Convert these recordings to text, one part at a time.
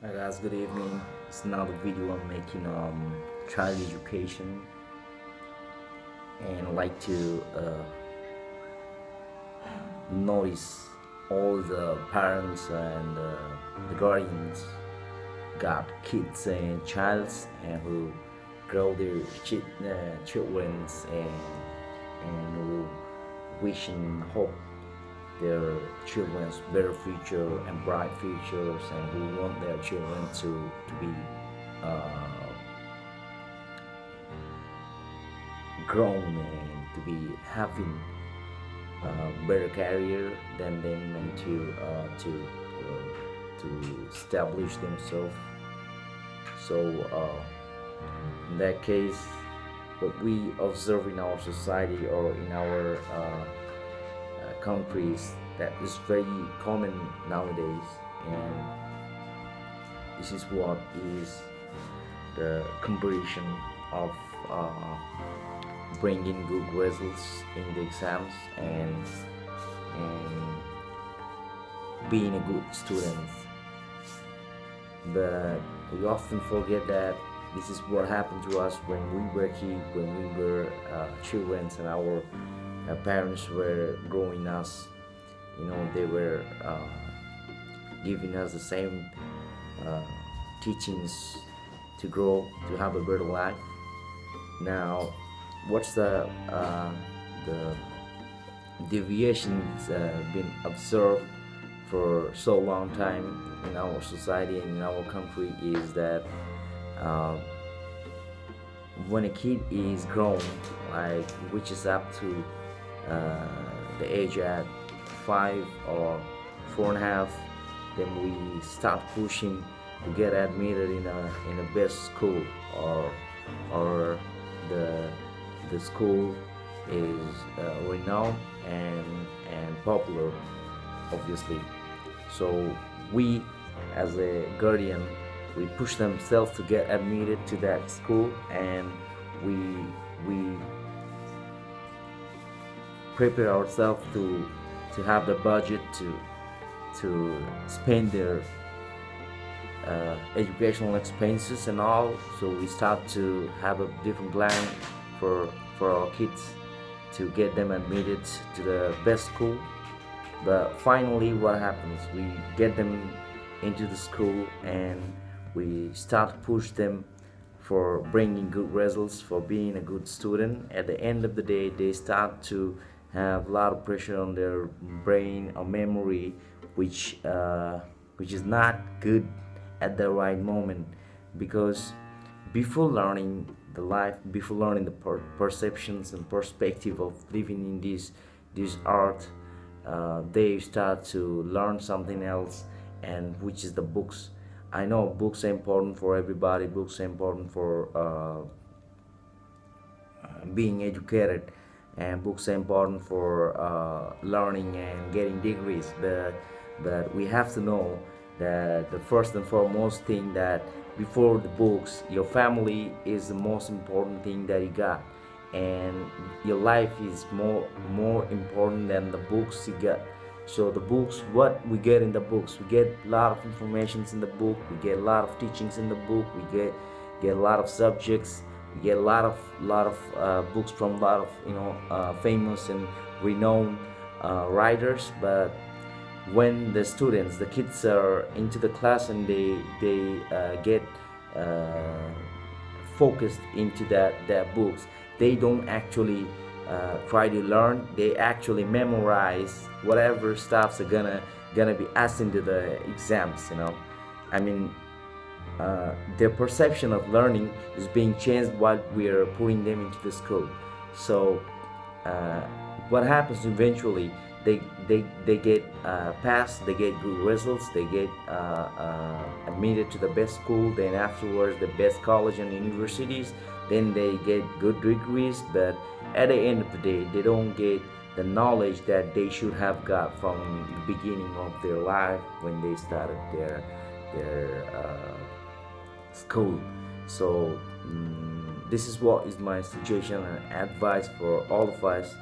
Hi guys, good evening. It's another video I'm making child education, and I'd like to notice all the parents and the guardians got kids and childs and who grow their children's and who wish and hope their children's better future and bright futures, and who want their children to be uh, grown and to be having a better career than them, and to establish themselves. So in that case, what we observe in our society or in our countries, that is very common nowadays, and this is what is the comparison of uh, bringing good results in the exams, and being a good student. But we often forget that this is what happened to us when we were kids, when we were children, and our parents were growing us. They were giving us the same uh, teachings to grow, to have a better life. Now, what's the deviations been observed for so long time in our society and in our country is that uh, when a kid is grown, like which is up to the age at 5 or 4.5, then we start pushing to get admitted in a best school, or the the school is renowned and popular, obviously. So we, as a guardian, we push themselves to get admitted to that school, and we we prepare ourselves to have the budget to spend their educational expenses and all. So we start to have a different plan for for our kids to get them admitted to the best school. But finally, what happens? We get them into the school, and we start to push them for bringing good results, for being a good student. At the end of the day, they start to have a lot of pressure on their brain or memory, which is not good at the right moment, because before learning the life, before learning the perceptions and perspective of living in this art, they start to learn something else, and which is the books. I know books are important for everybody. Books are important for being educated, and books are important for learning and getting degrees. But we have to know that the first and foremost thing, that before the books, your family is the most important thing that you got, and your life is more important than the books you get. So the books, what we get in the books, we get a lot of informations in the book, we get a lot of teachings in the book, we get a lot of subjects, we get a lot of books from a lot of famous and renowned writers. But when the students, the kids are into the class, and they get uh, focused into that books, they don't actually try to learn. They actually memorize whatever stuffs are gonna be asked into the exams. I mean, their perception of learning is being changed while we're putting them into the school. So uh, what happens eventually, they get passed, they get good results, they get admitted to the best school, then afterwards the best college and universities, then they get good degrees. But at the end of the day, they don't get the knowledge that they should have got from the beginning of their life when they started their school. So this is what is my suggestion and advice for all of us.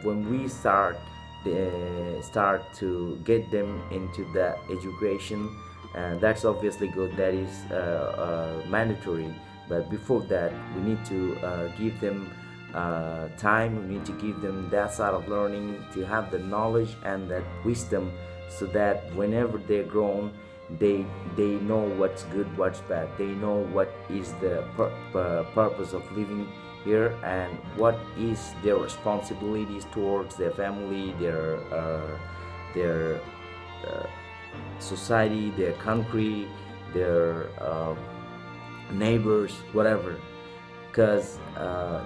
When we start to get them into that education, and that's obviously good. That is mandatory. But before that, we need to give them time. We need to give them that side of learning, to have the knowledge and that wisdom, so that whenever they're grown, they know what's good, what's bad. They know what is the purpose of living here, and what is their responsibilities towards their family, their society, their country, their neighbors, whatever. Because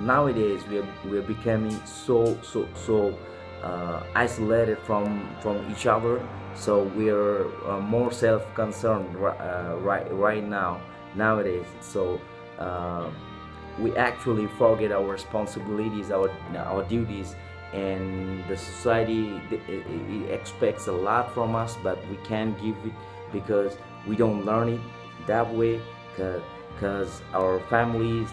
nowadays we're becoming so isolated from each other. So we're more self-concerned right now nowadays. So uh, we actually forget our responsibilities, our duties, and the society it expects a lot from us, but we can't give it because we don't learn it that way. Because our families,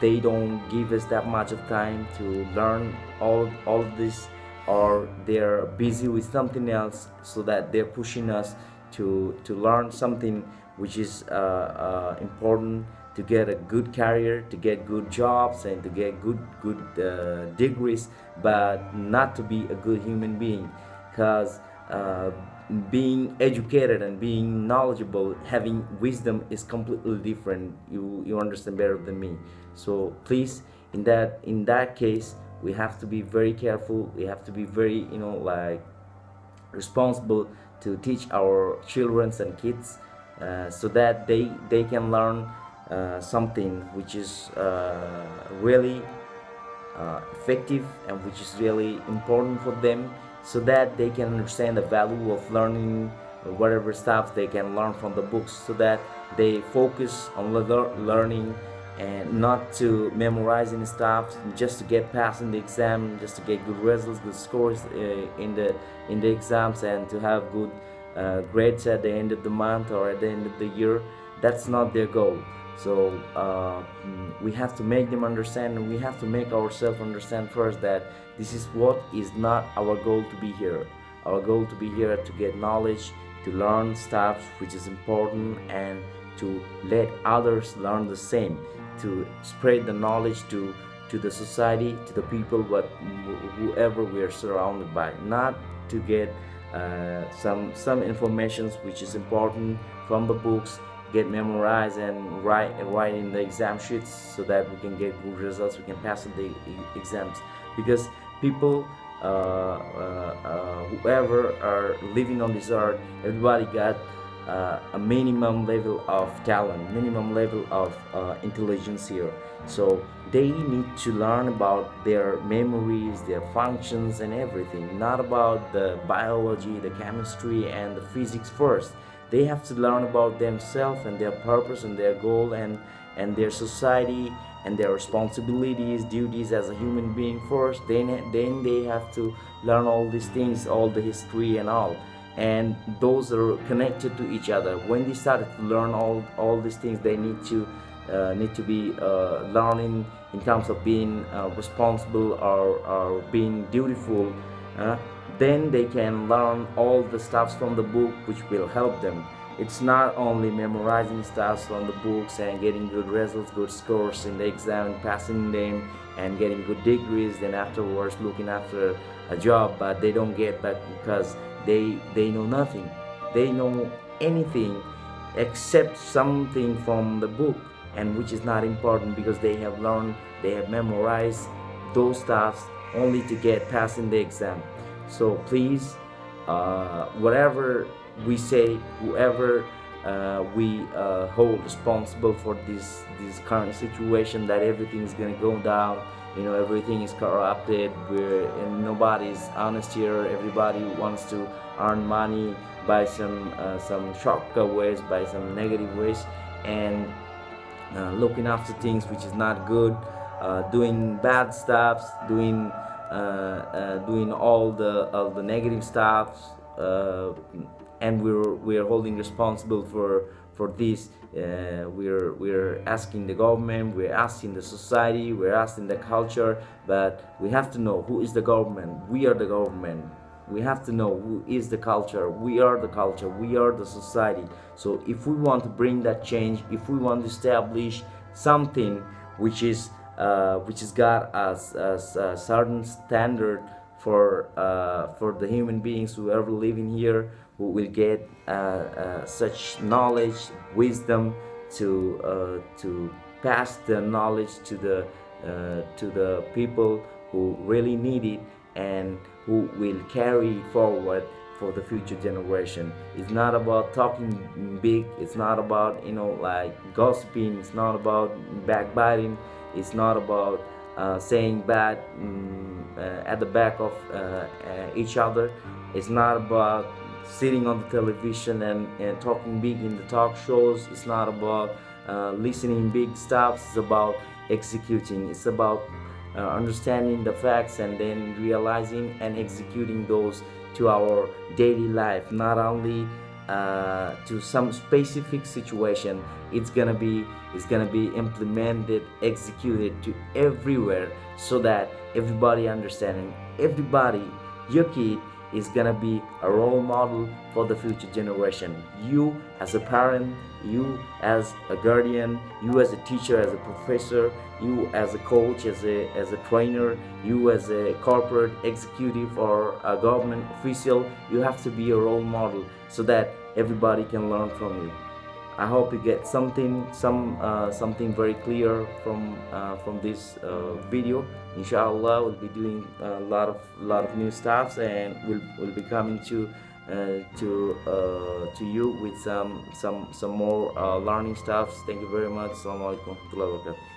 they don't give us that much of time to learn all of this, or they're busy with something else, so that they're pushing us to learn something which is important, to get a good career, to get good jobs, and to get good degrees, but not to be a good human being. Because being educated and being knowledgeable, having wisdom, is completely different. You understand better than me. So please, in that case, we have to be very careful. We have to be very, like, responsible to teach our children and kids, so that they can learn something which is really effective, and which is really important for them, so that they can understand the value of learning whatever stuff they can learn from the books, so that they focus on learning, and not to memorizing stuff just to get passed in the exam, just to get good results, good scores in the exams, and to have good grades at the end of the month or at the end of the year. That's not their goal. So we have to make them understand, and we have to make ourselves understand first, that this is what is not our goal to be here. Our goal to be here to get knowledge, to learn stuff which is important, and to let others learn the same, to spread the knowledge to the society, to the people, whoever we are surrounded by, not to get some informations which is important from the books, get memorized and write in the exam sheets, so that we can get good results, we can pass the exams. Because people, whoever are living on this earth, everybody got a minimum level of talent, minimum level of intelligence here. So they need to learn about their memories, their functions, and everything, not about the biology, the chemistry, and the physics first. They have to learn about themselves and their purpose and their goal, and their society, and their responsibilities, duties as a human being first. Then they have to learn all these things, all the history and all, and those are connected to each other. When they started to learn all these things, they need to be learning in terms of being responsible, or being dutiful. uh, then they can learn all the stuffs from the book, which will help them. It's not only memorizing stuff from the books and getting good results, good scores in the exam, and passing them, and getting good degrees, then afterwards looking after a job, but they don't get back, because they know nothing. They know anything except something from the book, and which is not important, because they have learned, they have memorized those stuffs only to get passed in the exam. So please, whatever we say, whoever we hold responsible for this current situation, that everything is gonna go down. Everything is corrupted. And nobody's honest here. Everybody wants to earn money by some shortcut ways, by some negative ways, and looking after things which is not good, doing bad stuff, doing all the negative stuff, and we're holding responsible for this. We're asking the government, we're asking the society, we're asking the culture, but we have to know who is the government. We are the government. We have to know who is the culture. We are the culture. We are the society. So if we want to bring that change, if we want to establish something which has got a certain standard for the human beings who are living here, who will get such knowledge, wisdom to pass the knowledge to the people who really need it, and who will carry it forward for the future generation. It's not about talking big. It's not about, like, gossiping. It's not about backbiting. It's not about saying bad at the back of each other. It's not about sitting on the television and talking big in the talk shows. It's not about listening big stuff. It's about executing. It's about understanding the facts and then realizing and executing those to our daily life, not only to some specific situation. It's gonna be implemented, executed to everywhere, so that everybody understanding, everybody, your kid is gonna be a role model for the future generation. You as a parent, you as a guardian, you as a teacher, as a professor, you as a coach, as a trainer, you as a corporate executive or a government official, you have to be a role model so that everybody can learn from you. I hope you get something very clear from this video. Inshallah, we'll be doing a lot of new stuffs, and we'll be coming to you with some more learning stuffs. Thank you very much. Assalamu alaikum warahmatullahi wabarakatuh.